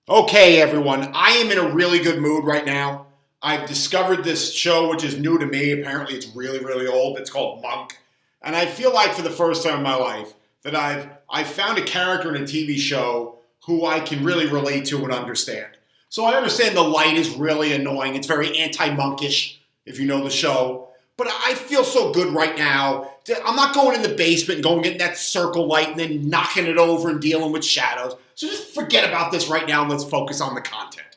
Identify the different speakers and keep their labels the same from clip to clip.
Speaker 1: Okay, everyone, I am in a really good mood right now. I've discovered this show, which is new to me. Apparently, it's really, really old. It's called Monk. And I feel like for the first time in my life that I've found a character in a TV show who I can really relate to and understand. So I understand the light is really annoying. It's very anti-monkish, if you know the show. But I feel so good right now. I'm not going in the basement and going and getting that circle light and then knocking it over and dealing with shadows. So just forget about this right now and let's focus on the content.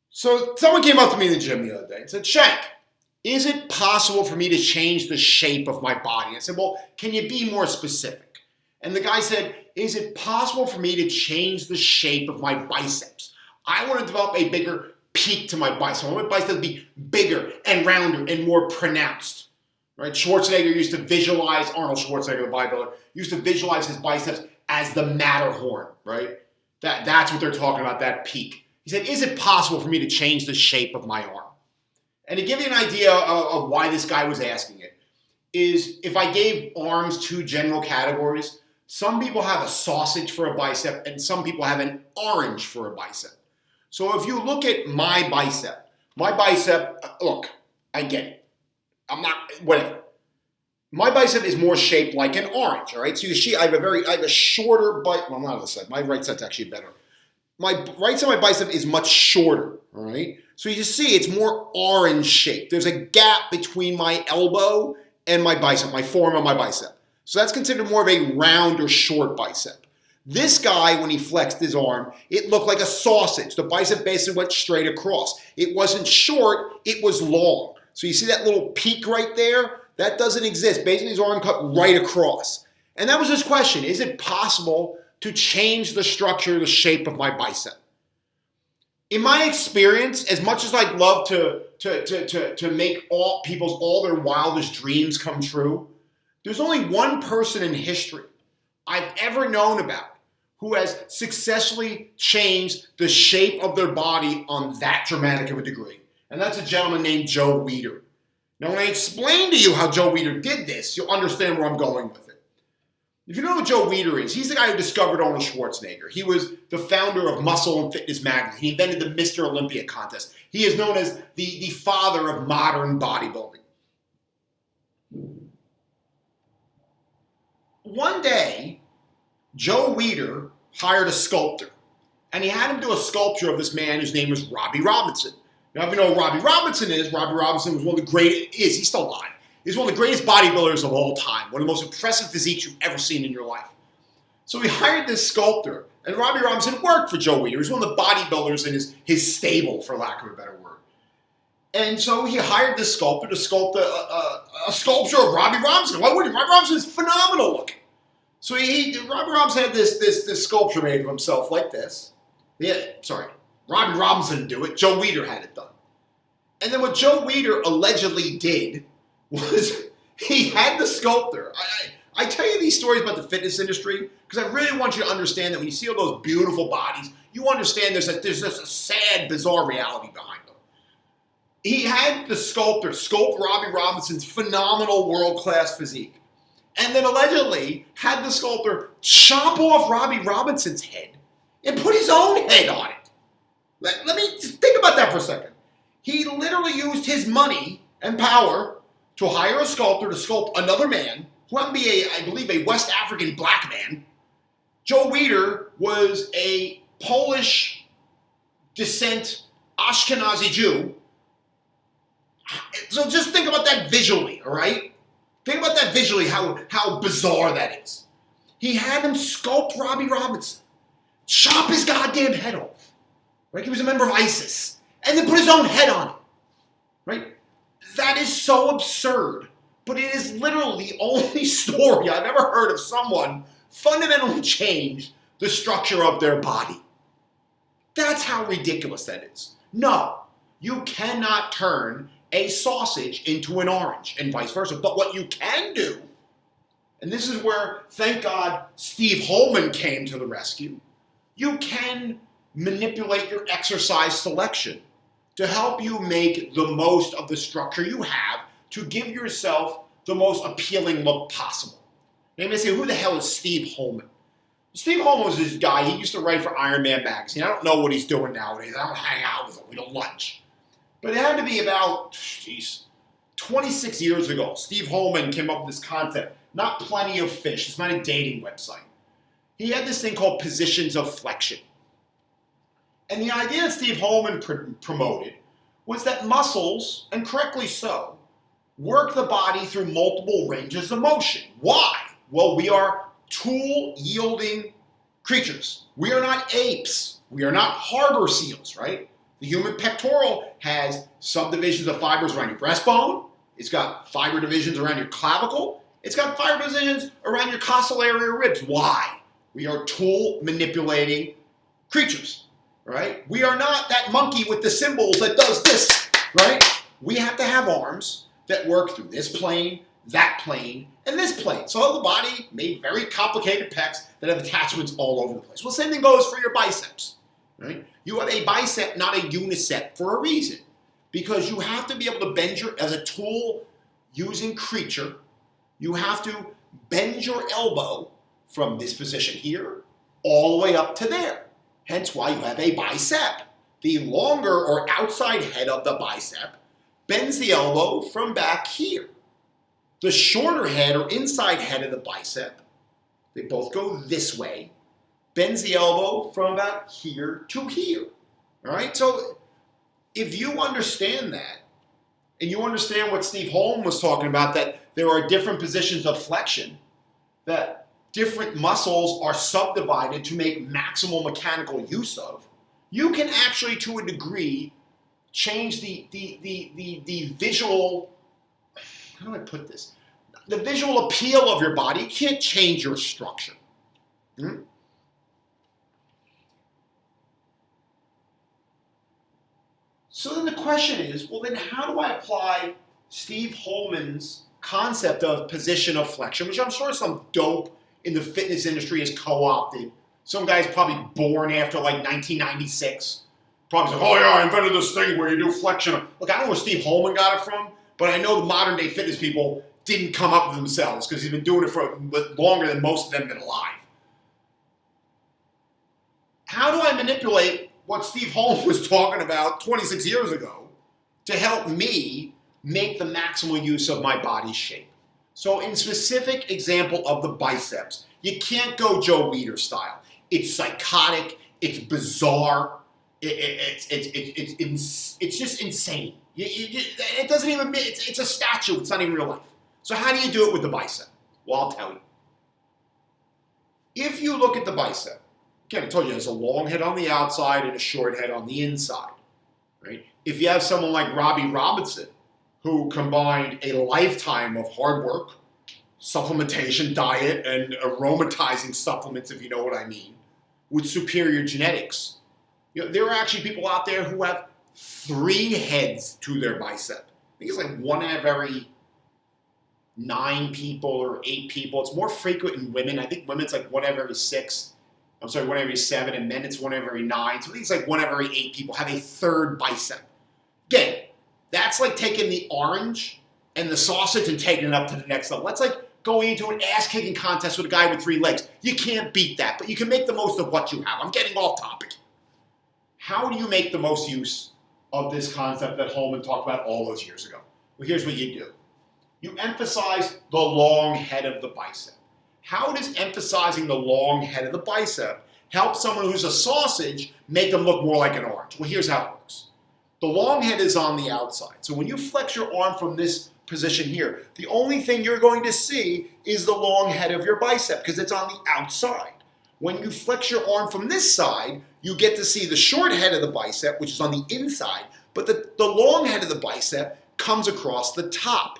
Speaker 1: So someone came up to me in the gym the other day and said, Shank, is it possible for me to change the shape of my body? I said, well, can you be more specific? And the guy said, is it possible for me to change the shape of my biceps? I want to develop a bigger peak to my bicep. I want my biceps to be bigger and rounder and more pronounced. Right? Schwarzenegger used to visualize, Arnold Schwarzenegger, the bodybuilder, used to visualize his biceps as the Matterhorn, right? That's what they're talking about, that peak. He said, is it possible for me to change the shape of my arm? And to give you an idea of why this guy was asking it, is if I gave arms two general categories, some people have a sausage for a bicep and some people have an orange for a bicep. So if you look at my bicep, look, I get it. I'm not, whatever. My bicep is more shaped like an orange, all right? So you see, I have a shorter bicep. Well, not on this side. My right side's actually better. My right side of my bicep is much shorter, all right? So you see, it's more orange shaped. There's a gap between my elbow and my bicep, my forearm and my bicep. So that's considered more of a round or short bicep. This guy, when he flexed his arm, it looked like a sausage. The bicep basically went straight across. It wasn't short, it was long. So you see that little peak right there? That doesn't exist. Basically, his arm cut right across. And that was his question. Is it possible to change the structure, the shape of my bicep? In my experience, as much as I'd love to make all their wildest dreams come true, there's only one person in history I've ever known about who has successfully changed the shape of their body on that dramatic of a degree. And that's a gentleman named Joe Weider. Now, when I explain to you how Joe Weider did this, you'll understand where I'm going with it. If you know who Joe Weider is, he's the guy who discovered Arnold Schwarzenegger. He was the founder of Muscle and Fitness magazine. He invented the Mr. Olympia contest. He is known as the father of modern bodybuilding. One day, Joe Weider hired a sculptor, and he had him do a sculpture of this man whose name was Robbie Robinson. Now, if you know who Robbie Robinson is, Robbie Robinson was one of the greatest, he's still alive. He's one of the greatest bodybuilders of all time, one of the most impressive physiques you've ever seen in your life. So he hired this sculptor, and Robbie Robinson worked for Joe Weider. He was one of the bodybuilders in his stable, for lack of a better word. And so he hired this sculptor to sculpt a sculpture of Robbie Robinson. Why wouldn't he? Robbie Robinson is phenomenal looking. So Robbie Robinson had this sculpture made of himself like this. Robbie Robinson didn't do it. Joe Weider had it done. And then what Joe Weider allegedly did was he had the sculptor. I tell you these stories about the fitness industry because I really want you to understand that when you see all those beautiful bodies, you understand there's just a sad, bizarre reality behind them. He had the sculptor sculpt Robbie Robinson's phenomenal world-class physique. And then allegedly had the sculptor chop off Robbie Robinson's head and put his own head on it. Let me just think about that for a second. He literally used his money and power to hire a sculptor to sculpt another man, who happened to be, I believe, a West African black man. Joe Weider was a Polish descent Ashkenazi Jew. So just think about that visually, all right? Think about that visually, how bizarre that is. He had him sculpt Robbie Robinson, chop his goddamn head off. Right? He was a member of ISIS. And then put his own head on it. Right? That is so absurd. But it is literally the only story I've ever heard of someone fundamentally change the structure of their body. That's how ridiculous that is. No, you cannot turn a sausage into an orange and vice versa. But what you can do, and this is where, thank God, Steve Holman came to the rescue, you can manipulate your exercise selection to help you make the most of the structure you have to give yourself the most appealing look possible. Now you may say, who the hell is Steve Holman? Steve Holm was this guy. He used to write for Iron Man magazine. I don't know what he's doing nowadays. I don't hang out with him. We don't lunch. But it had to be about, 26 years ago. Steve Holman came up with this concept. Not Plenty of Fish. It's not a dating website. He had this thing called positions of flexion. And the idea that Steve Holman promoted was that muscles, and correctly so, work the body through multiple ranges of motion. Why? Well, we are tool-yielding creatures. We are not apes. We are not harbor seals, right? The human pectoral has subdivisions of fibers around your breastbone. It's got fiber divisions around your clavicle. It's got fiber divisions around your costolateral ribs. Why? We are tool-manipulating creatures, right? We are not that monkey with the cymbals that does this, right? We have to have arms that work through this plane, that plane, and this plane. So the body made very complicated pecs that have attachments all over the place. Well, same thing goes for your biceps, right? You have a bicep, not a unicep, for a reason. Because you have to be able to bend as a tool-using creature, you have to bend your elbow from this position here all the way up to there. Hence why you have a bicep. The longer or outside head of the bicep bends the elbow from back here. The shorter head or inside head of the bicep, they both go this way, bends the elbow from about here to here. All right? So if you understand that, and you understand what Steve Holm was talking about, that there are different positions of flexion, that different muscles are subdivided to make maximal mechanical use of, you can actually, to a degree, change the visual, how do I put this? The visual appeal of your body. You can't change your structure. So then the question is, well then how do I apply Steve Holman's concept of position of flexion, which I'm sure some dope in the fitness industry has co-opted. Some guy's probably born after like 1996. Probably said, oh yeah, I invented this thing where you do flexion. Look, I don't know where Steve Holman got it from, but I know the modern day fitness people didn't come up with themselves because he's been doing it for longer than most of them been alive. How do I manipulate what Steve Holman was talking about 26 years ago to help me make the maximal use of my body's shape? So in specific example of the biceps, you can't go Joe Weider style. It's psychotic, it's bizarre, it's just insane. It doesn't even, it's a statue, it's not even real life. So how do you do it with the bicep? Well, I'll tell you. If you look at the bicep, again, I told you there's a long head on the outside and a short head on the inside, right? If you have someone like Robbie Robinson, who combined a lifetime of hard work, supplementation, diet, and aromatizing supplements, if you know what I mean, with superior genetics. You know, there are actually people out there who have 3 heads to their bicep. I think it's like 1 out of every 9 people or 8 people. It's more frequent in women. I think women it's like 1 out of every 6. I'm sorry, 1 out of every 7, and men it's 1 out of every 9. So I think it's like 1 out of every 8 people have a 3rd bicep. Again, that's like taking the orange and the sausage and taking it up to the next level. That's like going into an ass-kicking contest with a guy with 3 legs. You can't beat that, but you can make the most of what you have. I'm getting off topic. How do you make the most use of this concept that Holman talked about all those years ago? Well, here's what you do. You emphasize the long head of the bicep. How does emphasizing the long head of the bicep help someone who's a sausage make them look more like an orange? Well, here's how it works. The long head is on the outside. So when you flex your arm from this position here, the only thing you're going to see is the long head of your bicep because it's on the outside. When you flex your arm from this side, you get to see the short head of the bicep, which is on the inside, but the long head of the bicep comes across the top.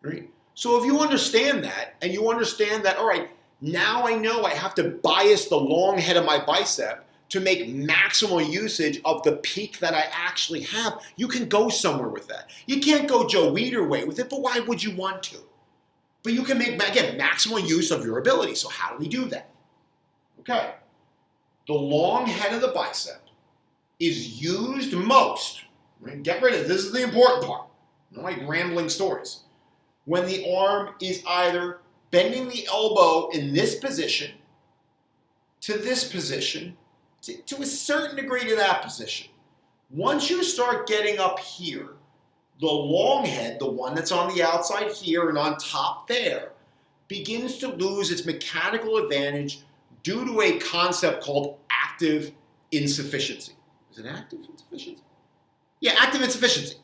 Speaker 1: Right? So if you understand that, and you understand that, all right, now I know I have to bias the long head of my bicep to make maximal usage of the peak that I actually have, you can go somewhere with that. You can't go Joe Weider way with it, but why would you want to? But you can make, again, maximal use of your ability. So how do we do that? Okay. The long head of the bicep is used most, right? Get rid of this. This is the important part. I don't like rambling stories. When the arm is either bending the elbow in this position to this position, to a certain degree to that position. Once you start getting up here, the long head, the one that's on the outside here and on top there, begins to lose its mechanical advantage due to a concept called active insufficiency. Is it active insufficiency? Yeah, active insufficiency.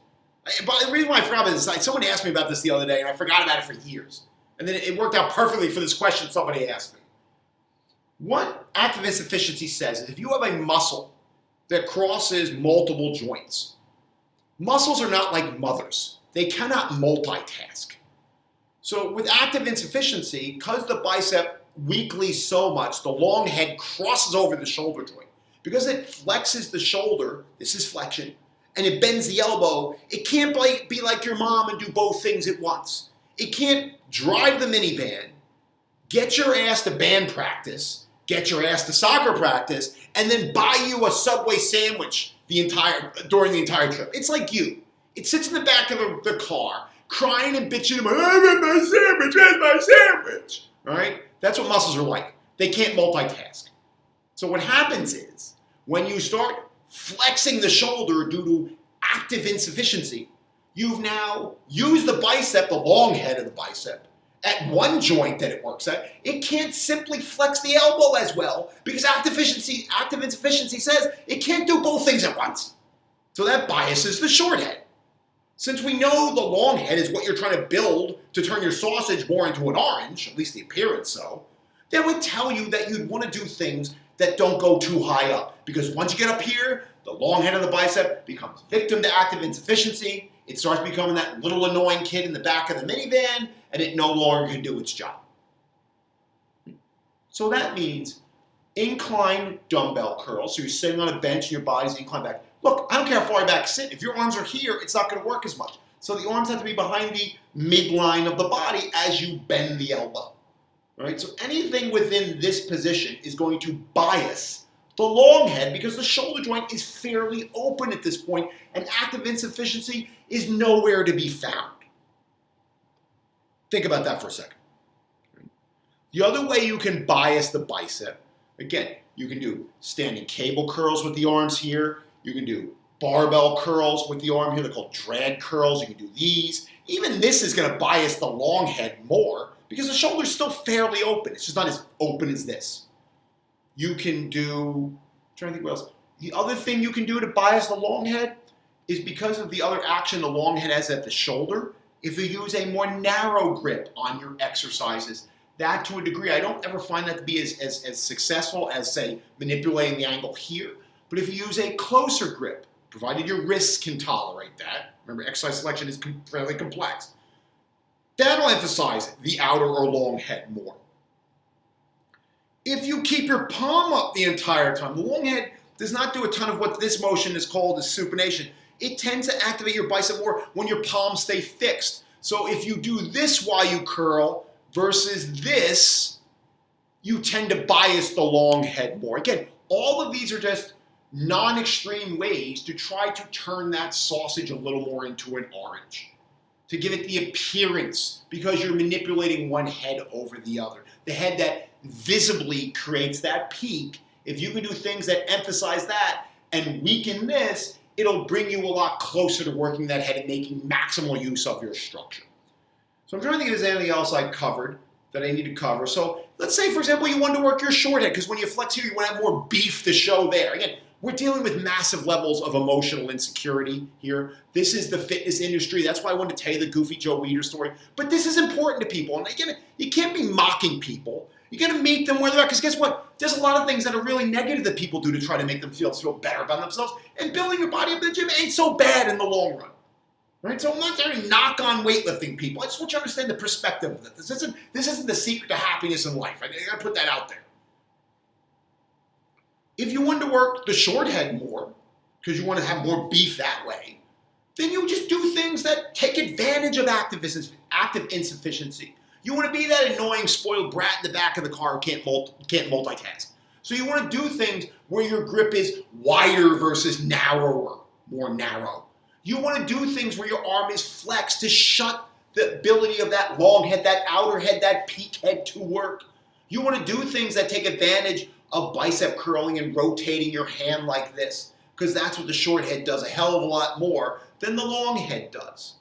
Speaker 1: But the reason why I forgot about this, someone asked me about this the other day, and I forgot about it for years. And then it worked out perfectly for this question somebody asked me. What active insufficiency says is if you have a muscle that crosses multiple joints, muscles are not like mothers. They cannot multitask. So with active insufficiency, because the bicep weakly so much, the long head crosses over the shoulder joint. Because it flexes the shoulder, this is flexion, and it bends the elbow, it can't be like your mom and do both things at once. It can't drive the minivan, get your ass to band practice, get your ass to soccer practice, and then buy you a Subway sandwich during the entire trip. It's like you. It sits in the back of the car, crying and bitching about, I want my sandwich, where's my sandwich? All right? That's what muscles are like. They can't multitask. So what happens is, when you start flexing the shoulder due to active insufficiency, you've now used the bicep, the long head of the bicep, at one joint that it works at. It can't simply flex the elbow as well because active insufficiency says it can't do both things at once. So that biases the short head. Since we know the long head is what you're trying to build to turn your sausage more into an orange, at least the appearance so, that would tell you that you'd want to do things that don't go too high up. Because once you get up here, the long head of the bicep becomes victim to active insufficiency. It starts becoming that little annoying kid in the back of the minivan, and it no longer can do its job. So that means incline dumbbell curls. So you're sitting on a bench and your body's inclined back. Look, I don't care how far back you sit. If your arms are here, it's not going to work as much. So the arms have to be behind the midline of the body as you bend the elbow. All right? So anything within this position is going to bias the long head because the shoulder joint is fairly open at this point, and active insufficiency is nowhere to be found. Think about that for a second. The other way you can bias the bicep, again, you can do standing cable curls with the arms here. You can do barbell curls with the arm here. They're called drag curls. You can do these. Even this is going to bias the long head more because the shoulder's still fairly open. It's just not as open as this. You can do, I'm trying to think what else. The other thing you can do to bias the long head is because of the other action the long head has at the shoulder. If you use a more narrow grip on your exercises, that to a degree, I don't ever find that to be as successful as, say, manipulating the angle here. But if you use a closer grip, provided your wrists can tolerate that, remember exercise selection is fairly complex, that'll emphasize the outer or long head more. If you keep your palm up the entire time, the long head does not do a ton of what this motion is called as supination. It tends to activate your bicep more when your palms stay fixed. So if you do this while you curl versus this, you tend to bias the long head more. Again, all of these are just non-extreme ways to try to turn that sausage a little more into an orange, to give it the appearance because you're manipulating one head over the other. The head that visibly creates that peak, if you can do things that emphasize that and weaken this, it'll bring you a lot closer to working that head and making maximal use of your structure. So I'm trying to think if there's anything else I covered that I need to cover. So let's say, for example, you want to work your short head because when you flex here, you want to have more beef to show there. Again, we're dealing with massive levels of emotional insecurity here. This is the fitness industry. That's why I wanted to tell you the goofy Joe Weider story. But this is important to people. And again, you can't be mocking people. You got to meet them where they're at. Because guess what? There's a lot of things that are really negative that people do to try to make them feel better about themselves. And building your body up in the gym ain't so bad in the long run. Right? So I'm not trying to knock on weightlifting people. I just want you to understand the perspective of this. This isn't the secret to happiness in life. I got to put that out there. If you want to work the short head more, because you want to have more beef that way, then you just do things that take advantage of active insufficiency. You want to be that annoying spoiled brat in the back of the car who can't multitask. So you want to do things where your grip is wider versus narrower, more narrow. You want to do things where your arm is flexed to shut the ability of that long head, that outer head, that peak head to work. You want to do things that take advantage of bicep curling and rotating your hand like this, because that's what the short head does a hell of a lot more than the long head does.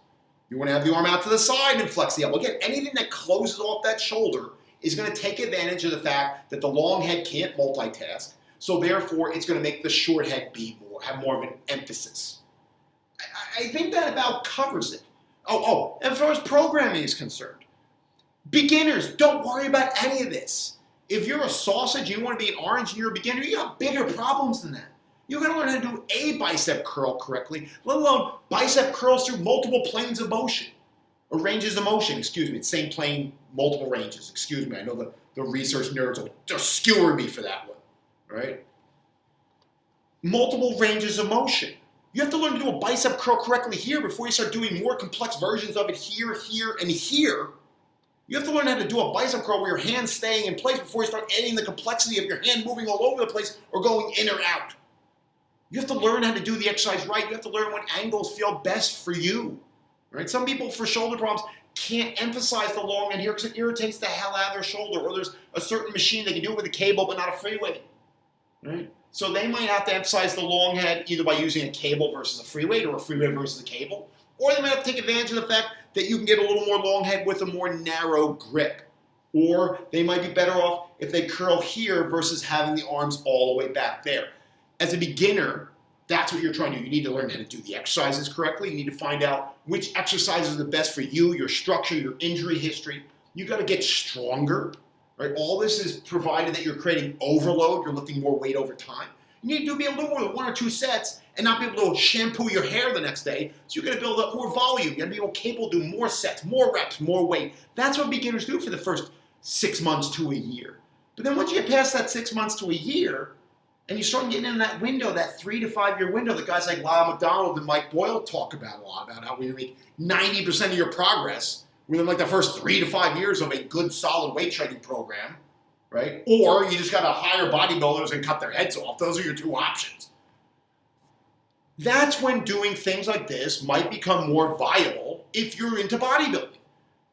Speaker 1: You want to have the arm out to the side and flex the elbow. Again, anything that closes off that shoulder is going to take advantage of the fact that the long head can't multitask, so therefore it's going to make the short head have more of an emphasis. I think that about covers it. And as far as programming is concerned, beginners, don't worry about any of this. If you're a sausage, you want to be an orange, and you're a beginner, you got bigger problems than that. You've got to learn how to do a bicep curl correctly, let alone bicep curls through multiple planes of motion, or ranges of motion, excuse me. It's same plane, multiple ranges, excuse me. I know the research nerds will just skewer me for that one, right? Multiple ranges of motion. You have to learn to do a bicep curl correctly here before you start doing more complex versions of it here, here, and here. You have to learn how to do a bicep curl where your hand's staying in place before you start adding the complexity of your hand moving all over the place or going in or out. You have to learn how to do the exercise right. You have to learn what angles feel best for you. Right? Some people for shoulder problems can't emphasize the long end here because it irritates the hell out of their shoulder, or there's a certain machine they can do it with a cable but not a free weight. Right? So they might have to emphasize the long head either by using a cable versus a free weight, or a free weight versus a cable, or they might have to take advantage of the fact that you can get a little more long head with a more narrow grip. Or they might be better off if they curl here versus having the arms all the way back there. As a beginner, that's what you're trying to do. You need to learn how to do the exercises correctly. You need to find out which exercises are the best for you, your structure, your injury history. You got to get stronger. Right? All this is provided that you're creating overload. You're lifting more weight over time. You need to be able to do more than 1 or 2 sets and not be able to shampoo your hair the next day. So you're going to build up more volume. You're going to be capable to do more sets, more reps, more weight. That's what beginners do for the first 6 months to a year. But then once you get past that 6 months to a year, and you start getting in that window, that 3 to 5 year window that guys like Lyle McDonald and Mike Boyle talk about a lot, about how we make 90% of your progress within like the first 3 to 5 years of a good solid weight training program, right? Or you just got to hire bodybuilders and cut their heads off. Those are your 2 options. That's when doing things like this might become more viable if you're into bodybuilding.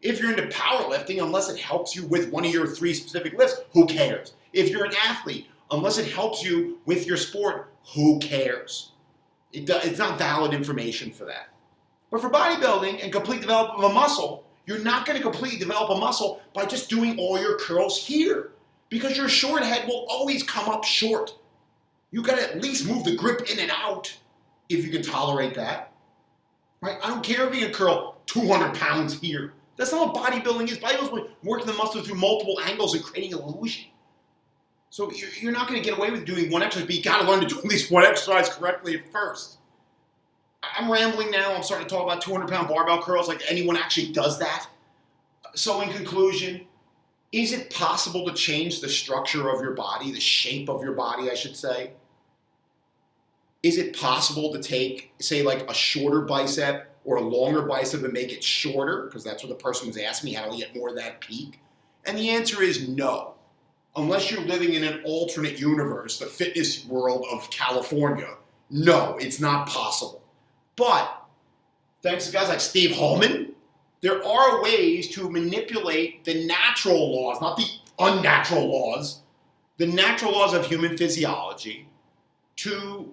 Speaker 1: If you're into powerlifting, unless it helps you with one of your 3 specific lifts, who cares? If you're an athlete, unless it helps you with your sport, who cares? It's not valid information for that. But for bodybuilding and complete development of a muscle, you're not going to completely develop a muscle by just doing all your curls here, because your short head will always come up short. You got to at least move the grip in and out if you can tolerate that. Right? I don't care if you can curl 200 pounds here. That's not what bodybuilding is. Bodybuilding is working the muscle through multiple angles and creating illusion. So you're not going to get away with doing one exercise, but you got to learn to do at least one exercise correctly at first. I'm rambling now. I'm starting to talk about 200-pound barbell curls like anyone actually does that. So in conclusion, is it possible to change the structure of your body, the shape of your body, I should say? Is it possible to take, say, like a shorter bicep or a longer bicep and make it shorter? Because that's what the person was asking me, how do we get more of that peak? And the answer is no. Unless you're living in an alternate universe, the fitness world of California, no, it's not possible. But thanks to guys like Steve Holman, there are ways to manipulate the natural laws, not the unnatural laws, the natural laws of human physiology to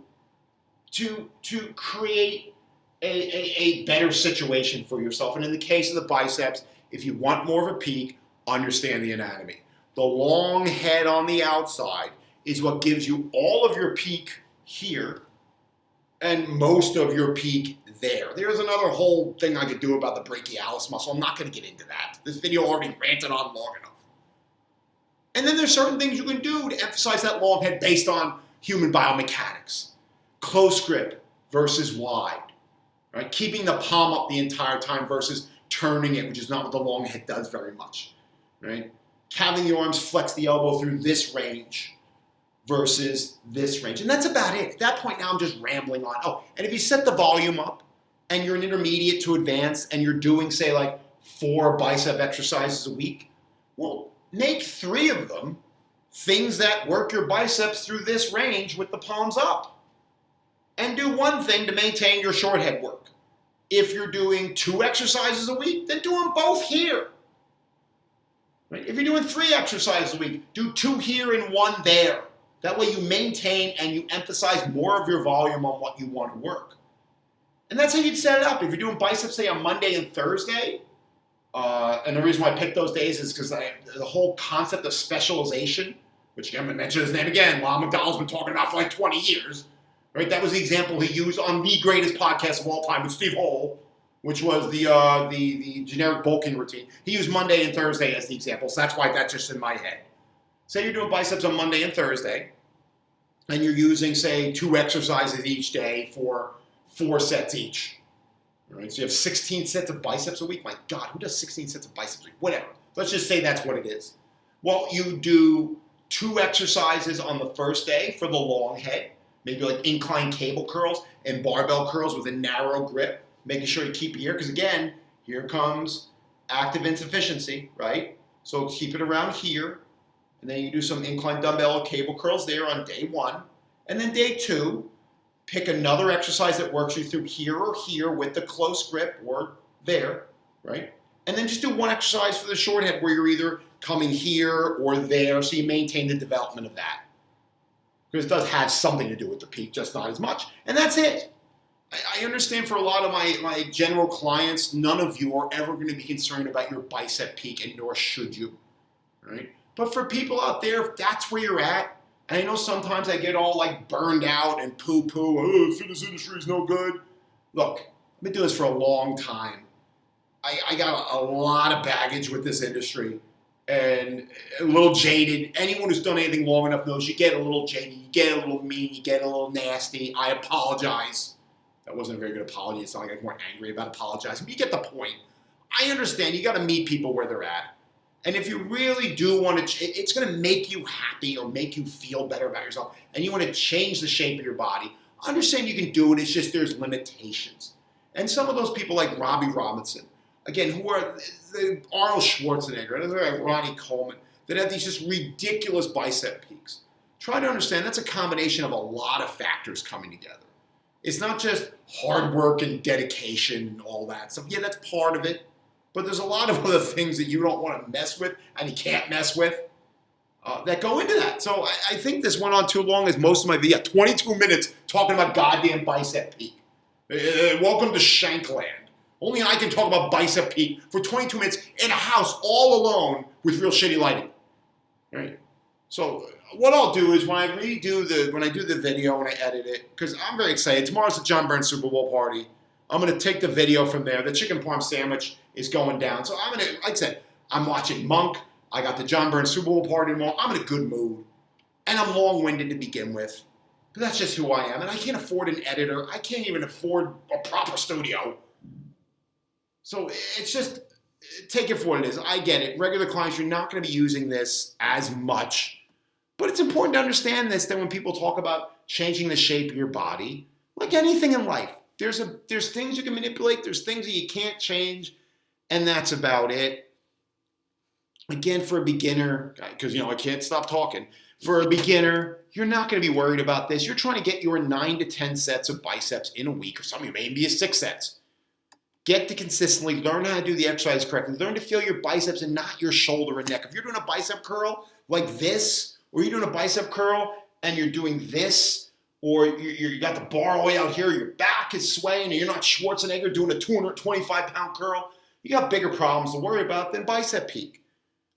Speaker 1: create a better situation for yourself. And in the case of the biceps, if you want more of a peak, understand the anatomy. The long head on the outside is what gives you all of your peak here and most of your peak there. There's another whole thing I could do about the brachialis muscle. I'm not going to get into that. This video already ranted on long enough. And then there's certain things you can do to emphasize that long head based on human biomechanics. Close grip versus wide. Right? Keeping the palm up the entire time versus turning it, which is not what the long head does very much. Right? Having the arms flex the elbow through this range versus this range. And that's about it. At that point now I'm just rambling on. Oh, and if you set the volume up and you're an intermediate to advanced and you're doing, say, like 4 bicep exercises a week, well, make 3 of them things that work your biceps through this range with the palms up. And do one thing to maintain your short head work. If you're doing 2 exercises a week, then do them both here. Right? If you're doing 3 exercises a week, do 2 here and 1 there. That way you maintain and you emphasize more of your volume on what you want to work. And that's how you'd set it up. If you're doing biceps, say, on Monday and Thursday, and the reason why I picked those days is because the whole concept of specialization, which I'm going to mention his name again, Lon McDonald's been talking about for like 20 years. Right? That was the example he used on the greatest podcast of all time with Steve Hole, which was the generic bulking routine. He used Monday and Thursday as the example, so that's why that's just in my head. Say you're doing biceps on Monday and Thursday, and you're using, say, 2 exercises each day for 4 sets each. All right, so you have 16 sets of biceps a week. My God, who does 16 sets of biceps a week? Whatever. Let's just say that's what it is. Well, you do 2 exercises on the first day for the long head, maybe like incline cable curls and barbell curls with a narrow grip, making sure to keep it here. Because again, here comes active insufficiency, right? So keep it around here. And then you do some incline dumbbell cable curls there on day 1. And then day 2, pick another exercise that works you through here or here with the close grip or there, right? And then just do 1 exercise for the short head where you're either coming here or there, so you maintain the development of that. Because it does have something to do with the peak, just not as much. And that's it. I understand for a lot of my general clients, none of you are ever going to be concerned about your bicep peak, and nor should you, right? But for people out there, if that's where you're at, and I know sometimes I get all like burned out and poo-poo, oh, fitness industry is no good. Look, I've been doing this for a long time. I got a lot of baggage with this industry and a little jaded. Anyone who's done anything long enough knows you get a little jaded, you get a little mean, you get a little nasty. I apologize. That wasn't a very good apology. It's not like I'm more angry about apologizing, but you get the point. I understand you got to meet people where they're at. And if you really do want to, it's going to make you happy or make you feel better about yourself, and you want to change the shape of your body, understand you can do it. It's just there's limitations. And some of those people like Robbie Robinson, again, who are the Arnold Schwarzenegger, like Ronnie Coleman, that have these just ridiculous bicep peaks. Try to understand that's a combination of a lot of factors coming together. It's not just hard work and dedication and all that stuff. Yeah, that's part of it. But there's a lot of other things that you don't want to mess with and you can't mess with that go into that. So I think this went on too long as most of my video. 22 minutes talking about goddamn bicep peak. Welcome to Shank land. Only I can talk about bicep peak for 22 minutes in a house all alone with real shitty lighting. Right? So what I'll do is when I do the video and I edit it, because I'm very excited. Tomorrow's the John Burns Super Bowl party. I'm going to take the video from there. The chicken parm sandwich is going down. So I'm going to, like I said, I'm watching Monk. I got the John Burns Super Bowl party tomorrow. I'm in a good mood. And I'm long-winded to begin with. But that's just who I am. And I can't afford an editor. I can't even afford a proper studio. So it's just, take it for what it is. I get it. Regular clients, you're not going to be using this as much. But it's important to understand this, that when people talk about changing the shape of your body, like anything in life, there's things you can manipulate, there's things that you can't change, and that's about it. Again, for a beginner, because I can't stop talking. For a beginner, you're not going to be worried about this. You're trying to get your 9 to 10 sets of biceps in a week, or some of you maybe 6 sets. Get to consistently learn how to do the exercise correctly. Learn to feel your biceps and not your shoulder and neck. If you're doing a bicep curl like this, or you're doing a bicep curl and you're doing this, or you got the bar all the way out here, your back is swaying, and you're not Schwarzenegger doing a 225-pound curl, you got bigger problems to worry about than bicep peak.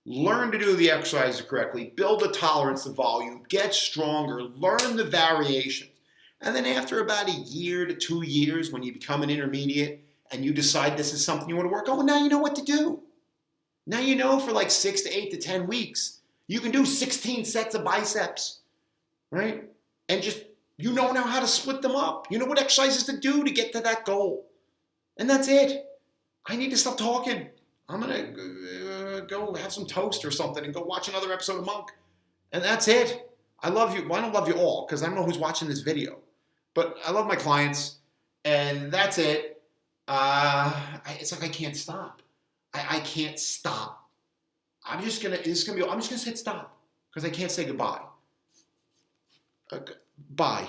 Speaker 1: Learn to do the exercises correctly, build the tolerance to volume, get stronger, learn the variations. And then after about a year to 2 years, when you become an intermediate and you decide this is something you want to work on, well, now you know what to do. Now you know for like 6 to 8 to 10 weeks, you can do 16 sets of biceps, right? And just you know now how to split them up. You know what exercises to do to get to that goal. And that's it. I need to stop talking. I'm going to go have some toast or something and go watch another episode of Monk. And that's it. I love you. Well, I don't love you all because I don't know who's watching this video. But I love my clients. And that's it. It's like I can't stop. I can't stop. I'm just going to hit stop because I can't say goodbye. Bye.